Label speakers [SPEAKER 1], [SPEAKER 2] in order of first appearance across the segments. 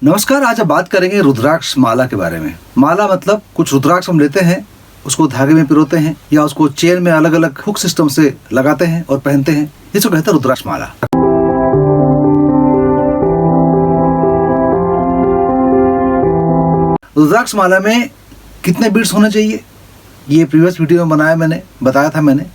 [SPEAKER 1] नमस्कार। आज हम बात करेंगे रुद्राक्ष माला के बारे में। माला मतलब कुछ रुद्राक्ष हम लेते हैं, उसको धागे में पिरोते हैं या उसको चेन में अलग अलग हुक सिस्टम से लगाते हैं और पहनते हैं। इसको कहते हैं रुद्राक्ष माला। रुद्राक्ष माला में कितने बीड्स होने चाहिए, ये प्रीवियस वीडियो में बताया था मैंने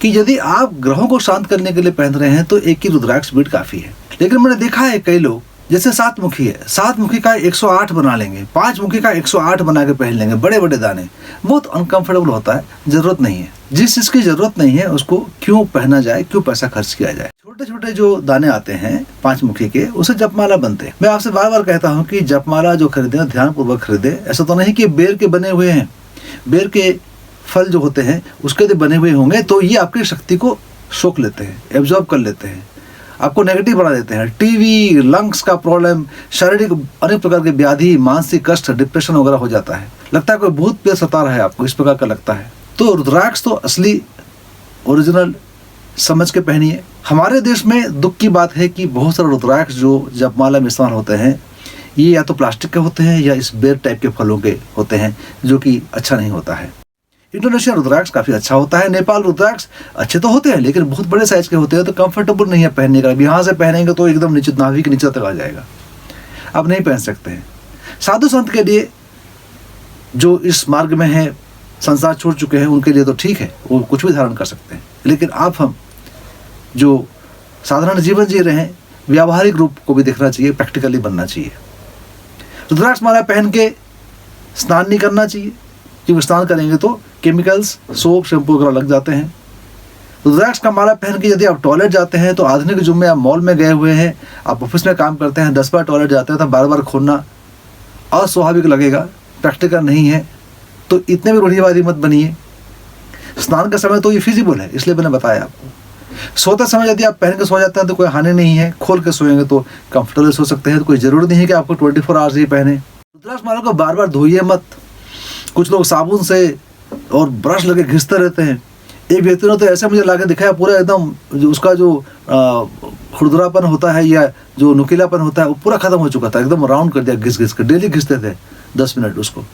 [SPEAKER 1] कि यदि आप ग्रहों को शांत करने के लिए पहन रहे हैं तो एक ही रुद्राक्ष बीड काफी है। लेकिन मैंने देखा है कई लोग, जैसे 7 मुखी है, 7 मुखी का 108 बना लेंगे, 5 मुखी का 108 बना के पहन लेंगे, बड़े बड़े दाने। बहुत अनकंफर्टेबल होता है, जरूरत नहीं है। जिस चीज की जरूरत नहीं है उसको क्यों पहना जाए, क्यों पैसा खर्च किया जाए। छोटे छोटे जो दाने आते हैं 5 मुखी के, उसे जपमाला बनते हैं। मैं आपसे बार बार कहता हूँ कि जपमाला जो खरीदे ध्यान पूर्वक खरीदे। ऐसा तो नहीं कि बेर के बने हुए हैं, बेर के फल जो होते हैं उसके लिए बने हुए होंगे तो ये आपकी शक्ति को सोख लेते हैं, एब्जॉर्ब कर लेते हैं, आपको नेगेटिव बना देते हैं। टीवी, लंग्स का प्रॉब्लम, शारीरिक अनेक प्रकार के व्याधि, मानसिक कष्ट, डिप्रेशन वगैरह हो जाता है। लगता है कोई भूत प्रेत सता रहा है आपको, इस प्रकार का लगता है। तो रुद्राक्ष तो असली ओरिजिनल समझ के पहनिए। हमारे देश में दुख की बात है कि बहुत सारे रुद्राक्ष जो जपमाला में इस्तेमाल होते हैं ये या तो प्लास्टिक के होते हैं या इस बेर टाइप के फलों के होते हैं, जो कि अच्छा नहीं होता है। इंडोनेशिया रुद्राक्ष काफ़ी अच्छा होता है। नेपाल रुद्राक्ष अच्छे तो होते हैं लेकिन बहुत बड़े साइज के होते हैं, तो कंफर्टेबल नहीं है पहनने का। यहाँ से पहनेंगे तो एकदम नीचे नाभि के नीचे तक आ जाएगा, आप नहीं पहन सकते हैं। साधु संत के लिए जो इस मार्ग में है, संसार छोड़ चुके हैं, उनके लिए तो ठीक है, वो कुछ भी धारण कर सकते हैं। लेकिन हम जो साधारण जीवन जी रहे हैं, व्यावहारिक रूप को भी देखना चाहिए, प्रैक्टिकली बनना चाहिए। रुद्राक्ष माला पहन के स्नान नहीं करना चाहिए, क्योंकि स्नान करेंगे तो केमिकल्स, सोप, शैम्पू वगैरह लग जाते हैं। रुद्राक्ष का माला पहन के यदि आप टॉयलेट जाते हैं तो आधुनिक युग में आप मॉल में गए हुए हैं, आप ऑफिस में काम करते हैं, 10 बार टॉयलेट जाते हैं तो बार बार खोलना अस्वाभाविक लगेगा, प्रैक्टिकल नहीं है। तो इतने भी रूढ़िवादी मत बनिए। स्नान का समय तो ये फिजिबल है, इसलिए मैंने बताया आपको। सोते समय यदि आप पहन के सो जाते हैं तो कोई हानि नहीं है, खोल के सोएंगे तो कंफर्टेबल सो सकते हैं। तो कोई ज़रूरी नहीं है कि आपको 24 आवर्स ही पहने। रुद्राक्ष माला को बार बार धोइए मत। कुछ लोग साबुन से और ब्रश लगे घिसते रहते हैं। एक व्यक्ति ने तो ऐसे मुझे लाके दिखाया, पूरा एकदम उसका जो खुरदरापन होता है या जो नुकीलापन होता है वो पूरा खत्म हो चुका था, एकदम राउंड कर दिया घिस घिस कर। डेली घिसते थे 10 मिनट उसको।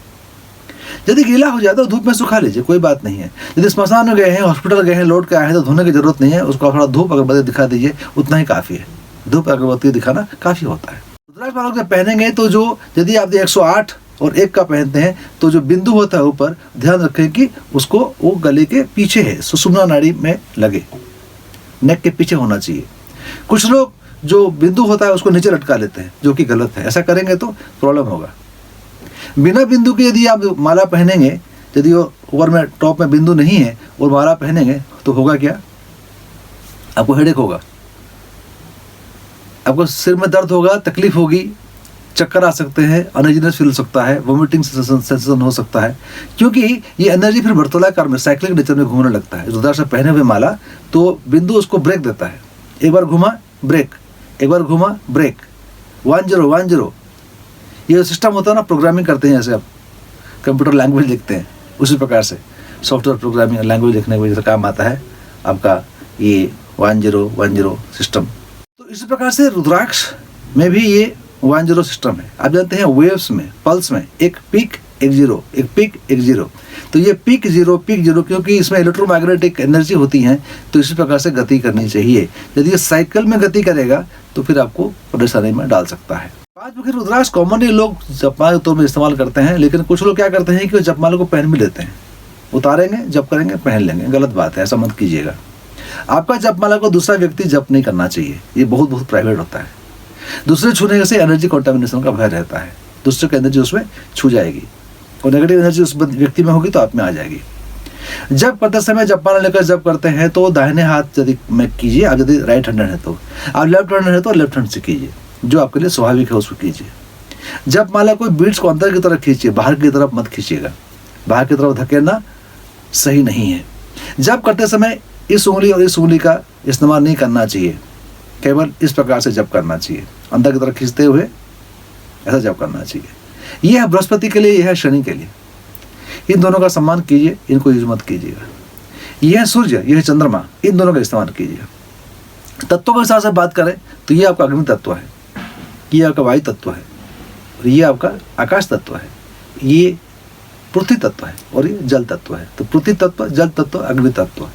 [SPEAKER 1] यदि गीला हो जाता है तो धूप में सुखा लीजिए, कोई बात नहीं है। यदि स्मशान में गए हैं, हॉस्पिटल गए हैं, लौट के आए हैं तो धोने की जरूरत नहीं है, उसको थोड़ा धूप अगरबत्ती दिखा दीजिए, उतना ही काफ़ी है। धूप अगरबत्ती दिखाना काफ़ी होता है। रुद्राक्ष माला जब पहनेंगे तो जो यदि आप 108 और 1 का पहनते हैं तो जो बिंदु होता है ऊपर, ध्यान रखें कि उसको वो गले के पीछे है, सुषुम्ना नाड़ी में लगे, नेक के पीछे होना चाहिए। कुछ लोग जो बिंदु होता है उसको नीचे लटका लेते हैं, जो कि गलत है। ऐसा करेंगे तो प्रॉब्लम होगा। बिना बिंदु के यदि आप माला पहनेंगे, यदि वो ऊपर में टॉप में बिंदु नहीं है और माला पहनेंगे तो होगा क्या, आपको हेडेक होगा, आपको सिर में दर्द होगा, तकलीफ होगी, चक्कर आ सकते हैं, अनइजीनेस फील हो सकता है, वोमिटिंग सेंसेशन हो सकता है, क्योंकि ये एनर्जी फिर वर्तुलाकार में, साइक्लिक नेचर में घूमने लगता है। रुद्राक्ष पहने हुए माला तो बिंदु उसको ब्रेक देता है। एक बार घुमा ब्रेक, एक बार घुमा ब्रेक, 1010। ये सिस्टम होता है ना, प्रोग्रामिंग करते हैं जैसे आप कंप्यूटर लैंग्वेज लिखते हैं, उसी प्रकार से सॉफ्टवेयर प्रोग्रामिंग लैंग्वेज लिखने की वजह से काम आता है आपका ये 1010 सिस्टम। तो इसी प्रकार से रुद्राक्ष में भी ये 10 सिस्टम है। आप जानते हैं वेव्स में, पल्स में एक पीक एक जीरो, एक पीक एक जीरो। तो ये पीक जीरो क्योंकि इसमें इलेक्ट्रोमैग्नेटिक एनर्जी होती है, तो इसी प्रकार से गति करनी चाहिए। यदि ये साइकिल में गति करेगा तो फिर आपको परेशानी में डाल सकता है। 5 मुखी रुद्राक्ष कॉमनली लोग जपमाला के तौर में इस्तेमाल करते हैं, लेकिन कुछ लोग क्या करते हैं कि वो जपमाला को पहन भी लेते हैं। उतारेंगे, जप करेंगे, पहन लेंगे। गलत बात है, ऐसा मत कीजिएगा। आपका जपमाला को दूसरा व्यक्ति जप नहीं करना चाहिए, ये बहुत प्राइवेट होता है। दूसरे छूने से एनर्जी कंटामिनेशन का भय रहता है, दूसरे की एनर्जी उसमें छू जाएगी और नेगेटिव एनर्जी उस व्यक्ति में होगी तो आप में आ जाएगी। जब करते समय जपमाला लेकर जप करते हैं तो दाहिने हाथ यदि में कीजिए, आप यदि राइट हैंडेड है तो, आप लेफ्ट हैंडेड है तो लेफ्ट हैंड से कीजिए, जो आपके लिए स्वाभाविक है उसको कीजिए। जपमाला को बीड्स को अंदर की तरफ खींचिए, बाहर की तरफ मत खींचिएगा। बाहर की तरफ धकेलना सही नहीं है। जप करते समय इस उंगली और इस उंगली का इस्तेमाल नहीं करना चाहिए, केवल इस प्रकार से जप करना चाहिए, अंदर की तरफ खींचते हुए ऐसा जप करना चाहिए। यह है बृहस्पति के लिए, यह है शनि के लिए। इन दोनों का सम्मान कीजिए, इनको यूज मत कीजिएगा। यह है सूर्य, यह है चंद्रमा, इन दोनों का इस्तेमाल कीजिए। तत्वों के हिसाब से बात करें तो ये आपका अग्नि तत्व है, ये आपका वायु तत्व है, ये आपका आकाश तत्व है, ये पृथ्वी तत्व है और ये जल तत्व है। तो पृथ्वी तत्व, जल तत्व, अग्नि तत्व,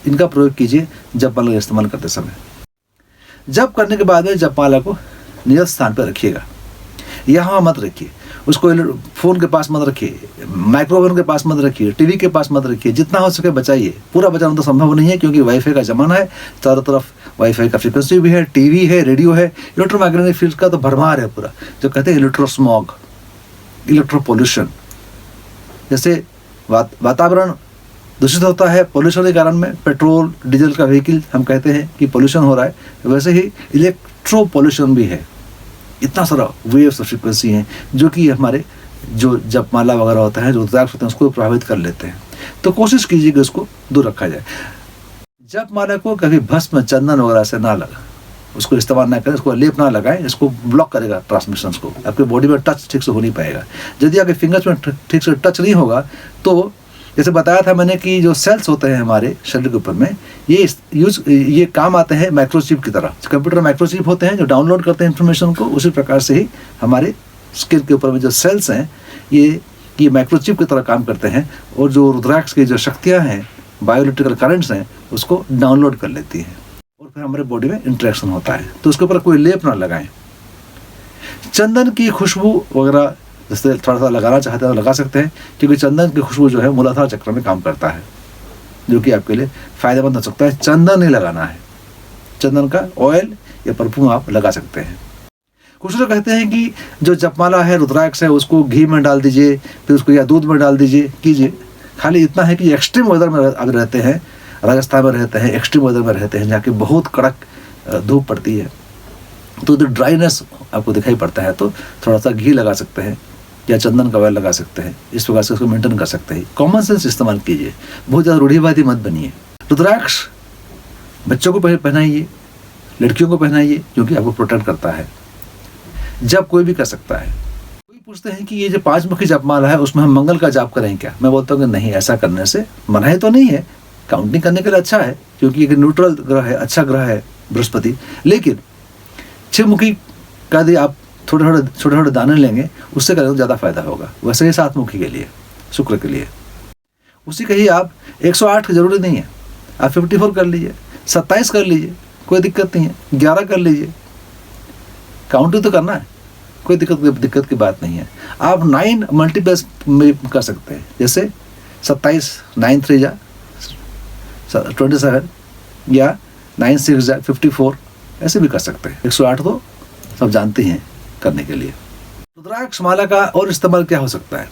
[SPEAKER 1] इनका प्रयोग कीजिए जपमाला का इस्तेमाल करते समय। जप करने के बाद में जपमाला को नियत स्थान पर रखिएगा, यहाँ मत रखिए, उसको फ़ोन के पास मत रखिए, माइक्रोवेव के पास मत रखिए, टीवी के पास मत रखिए, जितना हो सके बचाइए। पूरा बचाना तो संभव नहीं है क्योंकि वाईफाई का ज़माना है, चारों तरफ वाईफाई का फ्रिक्वेंसी भी है, टीवी है, रेडियो है, इलेक्ट्रोमैग्नेटिक फील्ड का तो भरमार है पूरा, जो कहते हैं इलेक्ट्रोस्मॉग, इलेक्ट्रो पोल्यूशन। जैसे वातावरण दूषित होता है पोल्यूशन के कारण में, पेट्रोल डीजल का व्हीकल हम कहते हैं कि पोल्यूशन हो रहा है, वैसे ही इलेक्ट्रो पोल्यूशन भी है। इतना सारा वेव्स और फ्रिक्वेंसी हैं जो कि हमारे जो जपमाला वगैरह होता है, जो रुद्राक्ष होते हैं, उसको प्रभावित कर लेते हैं। तो कोशिश कीजिए कि उसको दूर रखा जाए। जपमाला को कभी भस्म, चंदन वगैरह से ना लगा, उसको इस्तेमाल ना करें, उसको लेप ना लगाएं, इसको ब्लॉक करेगा ट्रांसमिशंस को, आपके बॉडी में टच ठीक से हो नहीं पाएगा। यदि आपके फिंगर्स में ठीक से टच नहीं होगा तो जैसे बताया था मैंने कि जो सेल्स होते हैं हमारे शरीर के ऊपर में, ये काम आते हैं माइक्रोचिप की तरह। कंप्यूटर माइक्रोचिप होते हैं जो डाउनलोड करते हैं इन्फॉर्मेशन को, उसी प्रकार से ही हमारे स्किन के ऊपर में जो सेल्स हैं ये माइक्रोचिप की तरह काम करते हैं, और जो रुद्राक्ष की जो शक्तियाँ हैं, बायोइलेक्ट्रिकल करंट्स हैं, उसको डाउनलोड कर लेती हैं और फिर हमारे बॉडी में इंटरेक्शन होता है। तो उसके ऊपर कोई लेप ना लगाएं। चंदन की खुशबू वगैरह जैसे थोड़ा सा लगाना चाहते हैं तो लगा सकते हैं, क्योंकि चंदन की खुशबू जो है मूलाधार चक्र में काम करता है, जो कि आपके लिए फायदेमंद हो सकता है। चंदन नहीं लगाना है, चंदन का ऑयल या परफ्यूम आप लगा सकते हैं। कुछ लोग कहते हैं कि जो जपमाला है, रुद्राक्ष है, उसको घी में डाल दीजिए, फिर उसको या दूध में डाल दीजिए, कीजिए। खाली इतना है कि एक्सट्रीम वेदर में अगर रहते हैं, राजस्थान में रहते हैं, एक्सट्रीम वेदर में रहते हैं जहाँ की बहुत कड़क धूप पड़ती है, तो ड्राइनेस आपको दिखाई पड़ता है, तो थोड़ा सा घी लगा सकते हैं या चंदन का ऑयल लगा सकते हैं। इस प्रकार से उसको मेंटेन कर सकते हैं। कॉमन सेंस इस्तेमाल कीजिए, बहुत ज़्यादा रूढ़िवादी मत बनिए। रुद्राक्ष बच्चों को पहनाइए, लड़कियों को पहनाइए, क्योंकि आपको प्रोटेक्ट करता है। जब कोई भी कर सकता है। कोई पूछते हैं कि ये जो 5 मुखी जपमाला है उसमें हम मंगल का जाप करें क्या? मैं बोलता हूँ कि नहीं, ऐसा करने से मनाही तो नहीं है, काउंटिंग करने के लिए अच्छा है, क्योंकि एक न्यूट्रल ग्रह है, अच्छा ग्रह है बृहस्पति। लेकिन 6 मुखी का यदि आप छोटे छोटे दाने लेंगे, उससे करें तो ज़्यादा फायदा होगा। वैसे ही 7 मुखी के लिए, शुक्र के लिए, उसी का ही आप 108 की जरूरी नहीं है, आप 54 कर लीजिए, 27 कर लीजिए, कोई दिक्कत नहीं है, 11 कर लीजिए, काउंटिंग तो करना है, कोई दिक्कत की बात नहीं है। आप 9 मल्टीप्लेस में कर सकते हैं, जैसे 27 9 3 जा 27 या 9 6 जा 54, ऐसे भी कर सकते हैं। 108 तो सब जानते हैं करने के लिए। रुद्राक्ष माला का और इस्तेमाल क्या हो सकता है?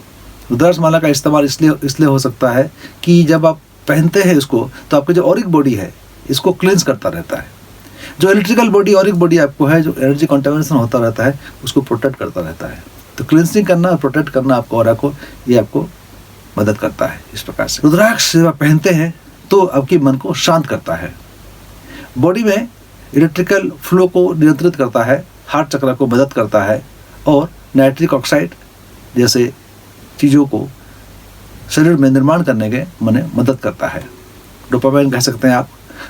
[SPEAKER 1] रुद्राक्ष माला का इस्तेमाल इसलिए हो सकता है कि जब आप पहनते हैं इसको, तो आपकी जो ऑरिक बॉडी है इसको क्लींस करता रहता है। जो इलेक्ट्रिकल बॉडी, ऑरिक बॉडी आपको है, जो एनर्जी कंटामिनेशन होता रहता है, उसको प्रोटेक्ट करता रहता है। तो क्लींसिंग करना और प्रोटेक्ट करना आपको ऑरा को, ये आपको मदद करता है। इस प्रकार से रुद्राक्ष जब आप पहनते हैं तो आपके मन को शांत करता है, बॉडी में इलेक्ट्रिकल फ्लो को नियंत्रित करता है, हार्ट चक्र को मदद करता है, और नाइट्रिक ऑक्साइड जैसे चीज़ों को शरीर में निर्माण करने के मदद करता है। डोपामाइन कह सकते हैं आप,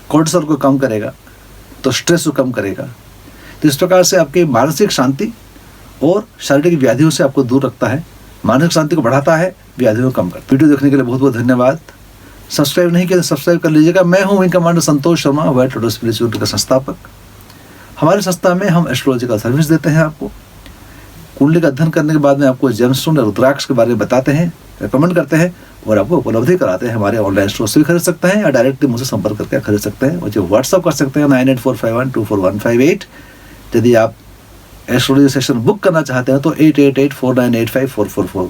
[SPEAKER 1] कोर्टिसोल को कम करेगा, तो स्ट्रेस को कम करेगा। तो इस प्रकार से आपकी मानसिक शांति और शारीरिक व्याधियों से आपको दूर रखता है, मानसिक शांति को बढ़ाता है, व्याधियों को कम करता है। वीडियो देखने के लिए बहुत बहुत धन्यवाद। सब्सक्राइब नहीं किया तो सब्सक्राइब कर लीजिएगा। मैं हूँ wing commander Santosh Sharma, white lotus spirituality का संस्थापक। हमारे संस्था में हम एस्ट्रोलॉजिकल सर्विस देते हैं आपको। कुंडली का अध्ययन करने के बाद में आपको जेमस्टोन और रुद्राक्ष के बारे में बताते हैं, रिकमेंड करते हैं और आपको उपलब्धि कराते हैं। हमारे ऑनलाइन स्टोर से भी खरीद सकते हैं या डायरेक्टली मुझसे संपर्क करके खरीद सकते हैं। मुझे व्हाट्सअप कर सकते हैं 9845124158। यदि आप एस्ट्रोलॉजी सेशन बुक करना चाहते हैं तो 8884985444,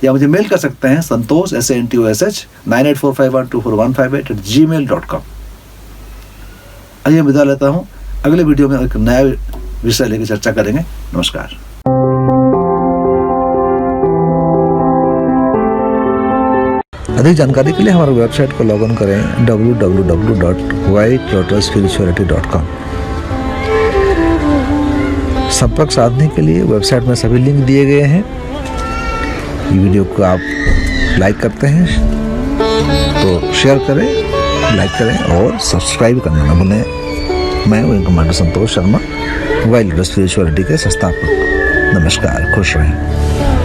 [SPEAKER 1] या मुझे मेल कर सकते हैं संतोष SANTOSH 9845124158@gmail.com। आइए विदा लेता हूँ, अगले वीडियो में एक नया विषय लेकर चर्चा करेंगे। नमस्कार। अधिक जानकारी के लिए हमारे वेबसाइट को लॉग इन करें www.whitelotusspirituality.com। संपर्क साधने के लिए वेबसाइट में सभी लिंक दिए गए हैं। ये वीडियो को आप लाइक करते हैं तो शेयर करें, लाइक करें और सब्सक्राइब करना न भूलें। मैं wing commander Santosh Sharma, white lotus spirituality के संस्थापक। नमस्कार, खुश रहें।